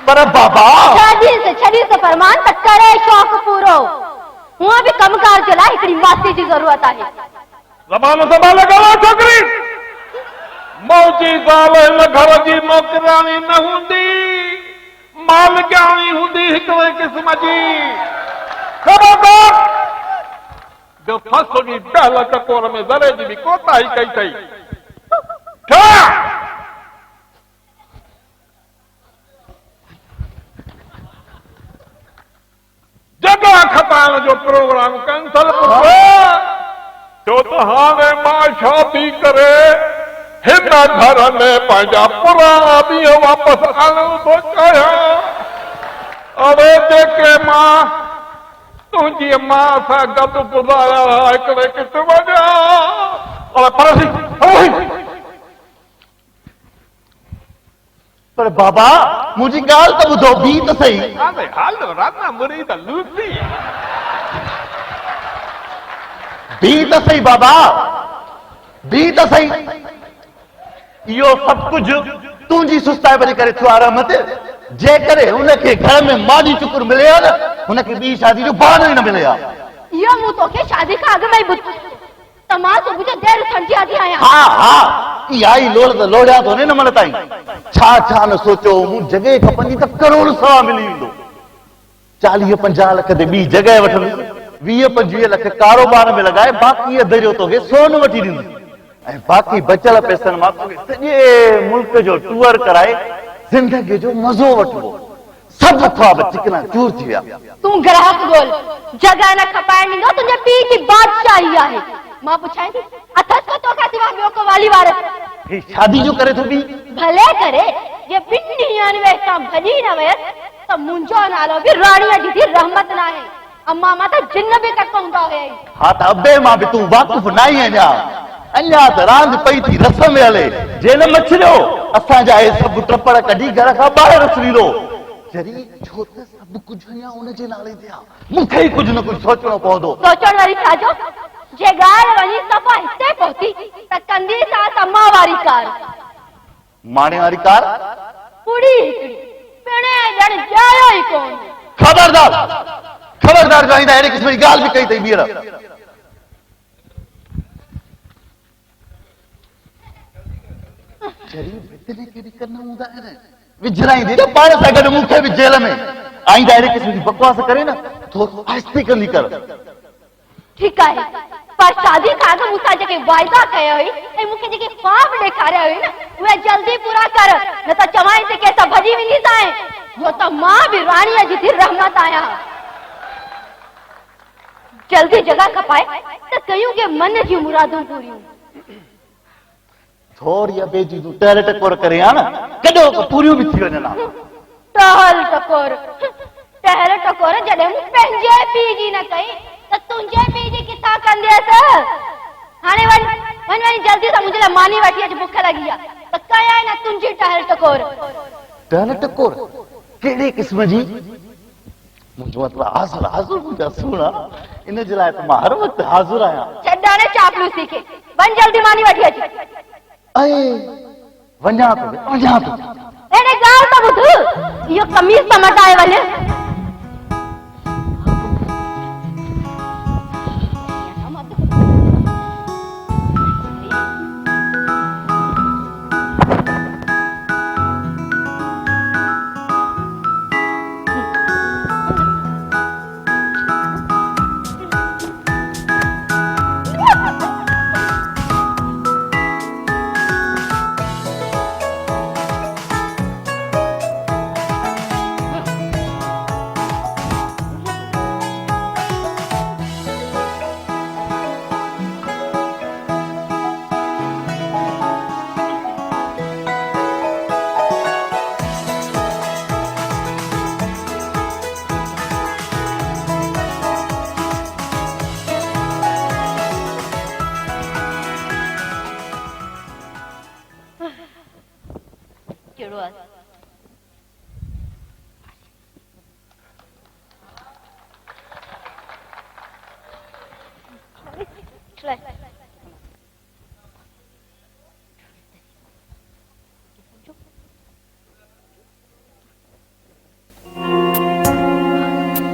पर बाबा छड़ी से फरमान त करे शौक़ पूरो हुआ भी कमकार चला हिकड़ी मासी जी जरूरत है ज़बान संभाले ॻाल्हाए छोकिरी मौजी साल हिन घर जी नौकराणी न हूंदी मालिकाणी हूंदी हिकिड़े क़िस्म जी ख़बरदार जो फसुगी टहल टकोर में ज़रे जी बि कोताही कई अथई जगह खपाइण जो प्रोग्राम कैंसल छो त हाणे मां शादी करे हिन घर में पंहिंजा पुराणा ॾींहं वापसि आणण थो चाहियां अरे जेके मां तुंहिंजी मां सां गॾु गुज़ारिया हुआ हिकिड़े क़िस्म जा पर बाबा मुझी गाल तो बुधो भी तो सही अरे हालो राधा मुरीद लूसी भी तो सही बाबा भी तो सही यो सब कुछ तुझी सुस्ताई वरी करे थियो रहमत जे करे उनके घर में मादी चुकुर मिले ना उनके बी शादी जो बहानो ही न मिले यो मु तो के शादी का अग में बुत तमा तो मुझे देर समझी आती आया हां ई आई लोड़ तो लोड़या तो ने मन ताई छा छा न सोचो मु जगह खपंदी त करोड़ सवा मिली वेंदो 40-50 लाख दे बी जगह वठन 20-25 लाख कारोबार में लगाए बाकी दरियो तो के सोन वठी दी ऐं बाकी बचल पैसन मां तो सजे मुल्क जो टूर कराए जिंदगी जो मजो वठबो सब ख्वाब चिकना चूर थी विया तू ग्राहक बोल जगह न खपाए नींदो तुझे पी की बादशाही है मां पुछाई थी अथस को तो का सिवा बियो को वाली वार हे शादी जो करे तो भी भले करे ये बिन्नियन वे काम भजी न वे तो मुंजो नालो भी रानी जी थी रहमत ना है अम्मा माता जिन्न भी तक पहुंचा है हां त अबे मां भी तू वाकिफ नहीं है जा अन्या त रांद पई थी रसम में हले जे न मछरियो असा जा सब टपड़ कढी घर का बाहर रसलीलो जरी छो त सब कुछ या उन जे नाले दिया मुखे ही कुछ न कुछ सोचणो पवंदो सोचण वारी छाजो जे गाल वनी सफा हिते पहुती त कंदी सा अम्मा वारी कार माने वारी कार पूरी हिकड़ी पेणे जण जायो ही कोन खबरदार जाईंदा एड़ी किस्म जी गाल भी कई तई बीर जरी बितने के भी करना हुंदा है विजराई दे पाण सां गॾु मुखे भी जेल में आईंदा एड़ी किस्म जी बकवास करे ना थोरो आहिस्ते कंदी कर ठीक है पर शादी का अगर मुसा जके वायदा कयो हुई ए मुखे जके ख्वाब ॾेखारिया हुई ना वे जल्दी पूरा कर न त चवाई से के सब भजी विनी साए वो त मां भी रानी जी थी रहमत आया जल्दी जगह खपाए त कयूं के मन जी मुरादूं पूरियूं थोड़ी अबे जी तू टहल टकोर करे आ ना कॾो पूरियूं भी थी वञना टहल टकोर जॾहिं मूं पंहिंजे पीउ जी न कई त तुंहिंजे पीउ जी किथां कंदसि हाणे वञ जल्दी सां मुंहिंजे लाइ मानी वठी अच बुख लॻी आहे त कयां न तुंहिंजी टहल टकोर कहिड़े क़िस्म जी मुंहिंजो मतिलबु हाज़ुर मुंहिंजा सुहिणा इन जे लाइ त मां हर वक़्तु हाज़ुर आहियां छॾाणे चापलूसी खे वञ जल्दी मानी वठी अच वञा थो अहिड़े ॻाल्हि त ॿुध इहो कमीज़ त मटाए वञ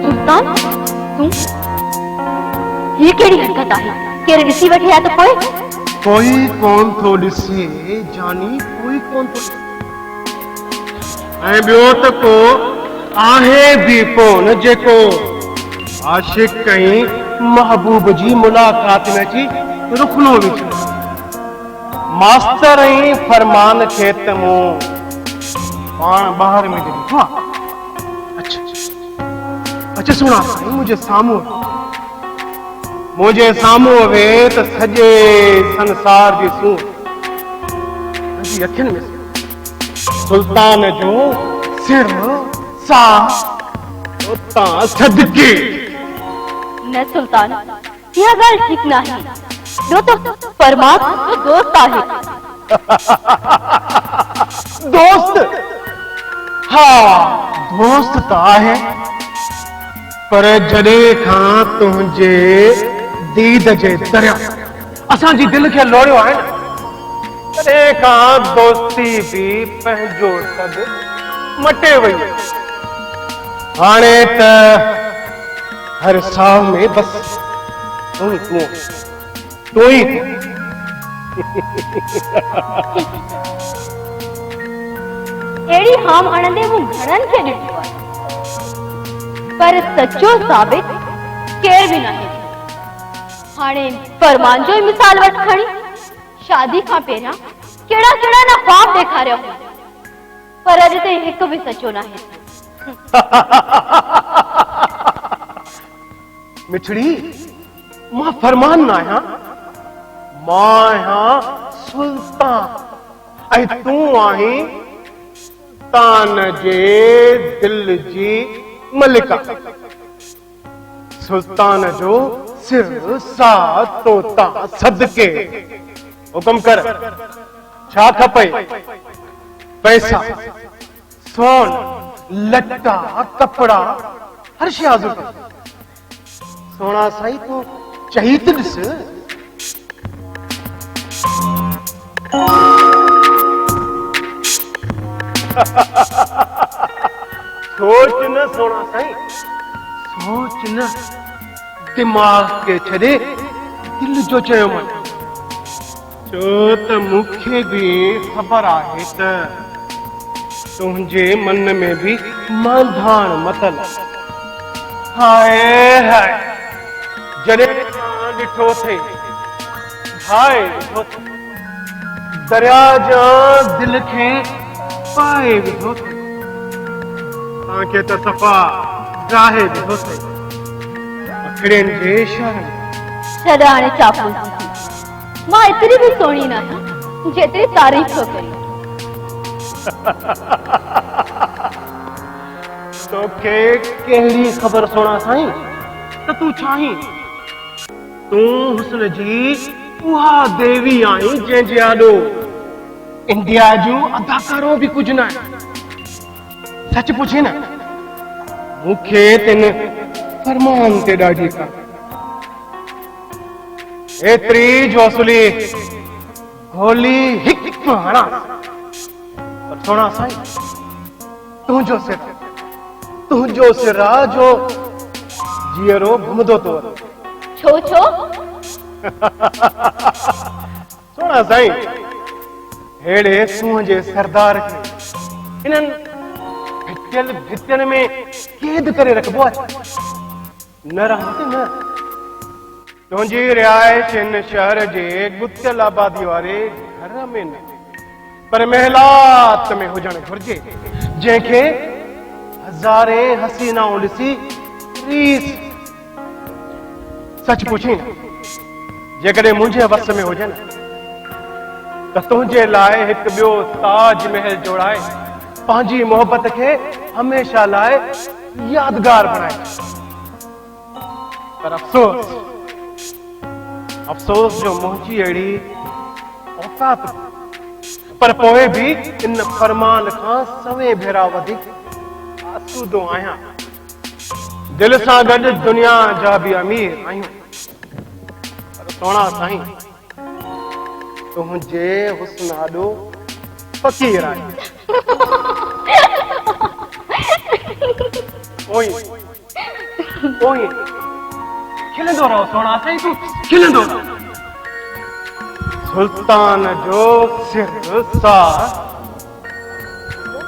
सुल्तान तू ये केड़ी हरकत आहे? केरे ॾिसी वठी आहे त पोइ? कोई कौन थो ॾिसे जानी, कोई कौन थो ऐं ॿियो त को आहे बि कोन जेको आशिक कई महबूब जी मुलाकात में अची रुखनो विझे। मास्तर ई फरमान खे त मूं पाण ॿाहिरि में ॾिठो आहे। अच्छा सुणा साईं, मुंहिंजे साम्हूं वे त सॼे संसार जी सूं मुंहिंजी अखियुनि में सुल्तान जो सिर साह उतां सदके। न सुल्तान, यह ॻाल्हि ठीक न आहे। ॿियो त फरमान तो दोस्त आहे। दोस्त? हाँ, दोस्त त आहे, पर जॾहिं खां तुंहिंजे दीद जे दरिया असांजी दिलि खे लोड़ियो आहे न, तॾहिं खां दोस्ती बि पंहिंजो सद मटे वई। हाणे त हर साह में बस तूं ई अहिड़ी हाम हणंदे मूं घणनि खे ॾिठो आहे, पर सचो साबित केर बि नाहे। हाणे फरमान जो ई मिसाल वठ खणी। शादी खां पहिरियां केड़ा केड़ा न ख्वाब ॾेखारिया हुआ, पर अॼु ताईं हिकु बि सचो नाहे। मिठड़ी, मां फरमान न आहियां, मां आहियां सुल्तान, ऐं तूं आहीं सुल्तान जे दिल जी मलिका। सुल्तान जो सिर साह तोता सदके। हुकुम कर, छा खपे? पैसा, सोन, लट्टा, कपड़ा, हर शइ हाज़िर कर। सोना साईं तूं चई त ॾिस। सोच न सोना साईं, सोच न, दिमाग के छॾे दिल जो चयो मन। छो त मूंखे बि ख़बर आहे त तुंहिंजे मन में बि मांधाण मतल। हाय हाय, जॾहिं खां ॾिठो थे हाय ॾिठो थे, दरिया जा दिल खे पाए विधो थे, तव्हांखे त सफ़ा गाहे विधो थे अखड़ियुनि जे शहर। छॾ हाणे चापूस, मां एतिरी बि सोणी न आहियां जेतिरी तारीफ़ थो करी। तोखे कहिड़ी ख़बर सोना साईं त तूं छाहीं? तूं हुस्न जी उहा देवी आहीं जंहिंजे आॾो इंडिया जूं अदाकारो बि कुझु न आहे। सच पुछे न, मूंखे तिन फरमान ते ॾाढी का एतिरी जो असुली गोली हिकु हणा। पर सोना साईं, तुंहिंजो सिर आहे जो जीअरो घुमंदो तो। छो छो? सोना साईं, हेड़े सूंह जे सरदार खे इन्हनि भितियुनि में कैद करे रखबो आहे। न रहत न, तुंहिंजी रिहाइश इन शहर जे गुथियल आबादी वारे घर में न, पर महलात में हुजण घुर्जे, जंहिंखे हज़ारे हसीनाऊं ॾिसी रीस। सच पुछी न, जेकॾहिं मुंहिंजे वस में हुजनि त तुंहिंजे लाइ हिकु ॿियो ताज महल जोड़ाए पंहिंजी मोहबत खे हमेशा लाइ यादगार बणाए। पर अफ़सोस जो मुंहिंजी अहिड़ी औकात, पर पोइ बि इन फरमान खां सवे भेरा वधीक आसूदो आहियां। दिल सां गॾु दुनिया जा बि अमीर आहियूं, पर सोना साईं तुंहिंजे हुस्न आॾो फ़क़ीर आहे। ओए खिलंदो रहो सोना साईं तू खिलंदो रहो। सुल्तान जो सिर सा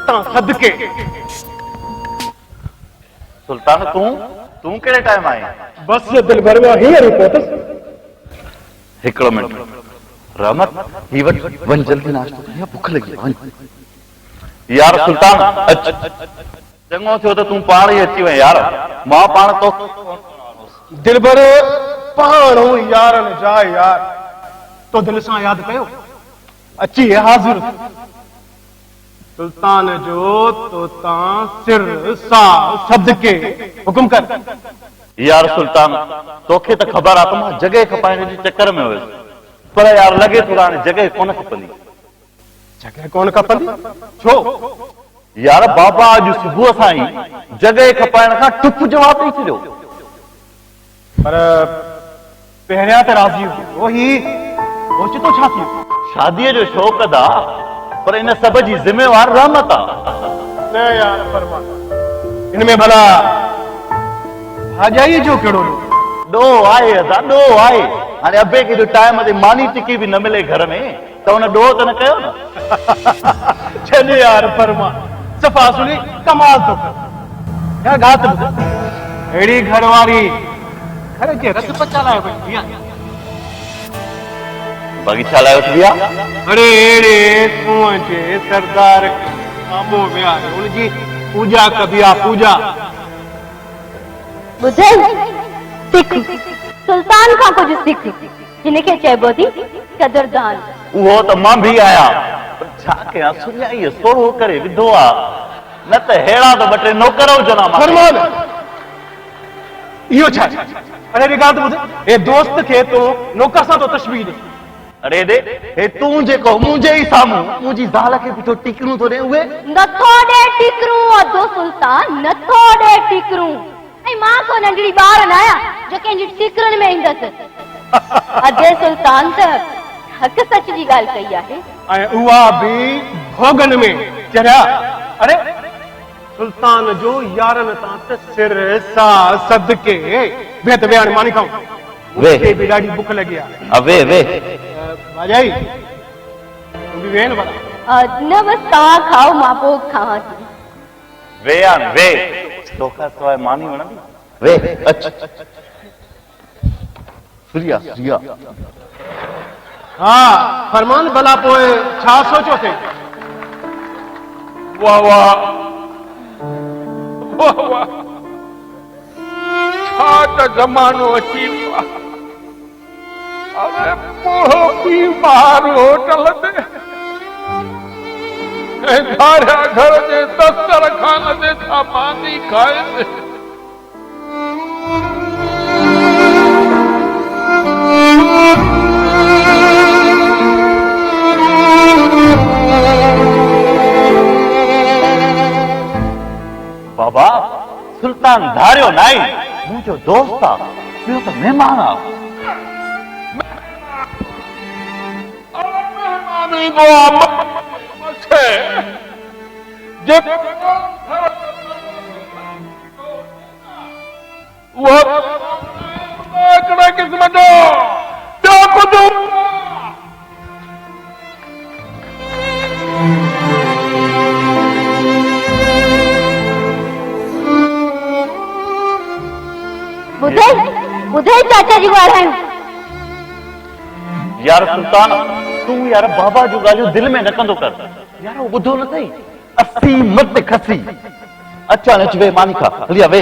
ता सदके। सुल्तान तू कहिड़े टाइम आए? बस दिल भर में हींअर पहुतस। हिकिड़ो मिंट रहमत ही वट वञ जल्दी नाश्तो कर, भुख लगी वञ। यार सुल्तान अच, चङो थियो त तूं पाण ई अची वए यार, मां पाण तो दिल भर पाण यारन जा यार तो दिल सां याद कयो अची हाजिर। सुल्तान जो तो ता सिर सा सदके हुकुम कर। यार सुल्तान तोखे त ख़बर आहे त मां जॻह खपाइण जे चक्कर में हुयुसि, पर यार लॻे थो हाणे जॻह कोन खपंदी। जगह कौन खपंदी छो? यार बाबा अॼु सुबुह सां ई जॻह खपाइण खां टुप जवाब ॾेई छॾियो। पर पहिरियां त राज़ी हो ही ओचितो छा थियो? शादीअ जो शौक़ आहे, पर इन सब जी ज़िम्मेवार रहमत आहे। न यार फरमान इनमें भला भाॼाई जो कहिड़ो ॾोह आहे अदा, ॾोह आहे। हाणे अबे खे जो टाइम ते मानी टिकी बि न मिले घर में त हुन ॾोह त न कयो न। छॾ यार फरमान सफ़ा सुनी कमाल तो कर। या घात अहिड़ी घरवारी घर जे रस पचालाए वठी आहे। बगीचा लाइ वठी विया? अरे अड़े कुआं जे सरदार आबो विया उनजी पूजा कबी आ पूजा। ॿुधे सिख सुल्तान खां कुझु सिख, हिनखे चइबो थी कदरदान। उहो त मां बि आहियां, पर छा कयां सुञाई सोढ़ो करे विधो आहे, न त हेड़ा त ॿ टे नौकर हुजनि। फरमान इहो छा? अरे रिगाद ॿुध ए दोस्त खे तो नौकर सां तो तशबीह ॾे। अरे दे हे तूं जेको मुंहिंजे ई साम्हूं मुंहिंजी ज़ाल खे बि तो टिकरूं थो ॾे, उहे नथो ॾे टिकरूं। अधो सुल्तान नथो ॾे टिकरूं। ऐं मां को नंढड़ी ॿार न आहियां जो कंहिंजी टिकरुनि में ईंदसि। अधे सुल्तान त हक़ सच जी ॻाल्हि कई आहे, ऐं उहा बि भोगन में चढ़िया। अरे सुल्तान जो यारन तां त सिर सा सदके वे त वे हाणे मानी खाऊं। वे बि ॾाढी बुख लॻी आहे। अवे वे भाॼाई तूं बि वेह न भला। न बसि तव्हां खाओ मां पोइ खावां थी। वे यार वे, तोखा सवाइ मानी वणंदी? वे अच सुरिया सुरिया। हाँ फरमान भला पोइ छा सोचो थे? वाह वाह वाह वाह, छा त ज़मानो अची वियो आहे। अरे पोइ बीमार होटल ते ऐं धारिया घर जे दस्तरखान ते छा मानी खाए। बाबा सुल्तान धारियो नाई मुंहिंजो दोस्त आहे, ॿियो त महिमान आहे। किस्म जो ॿुधे चाचा जी ॻाल्हायूं। यार सुल्तान तूं यार बाबा जूं ॻाल्हियूं दिलि में न कंदो कर यार, वो ॿुधो न अथई असी मत खसी। अच अच वे मानी खा हलिया वे।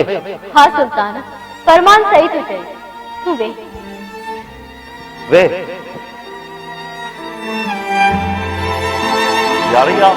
हाँ सुल्तान फरमान सही थो चए, तूं वे वे। यार यार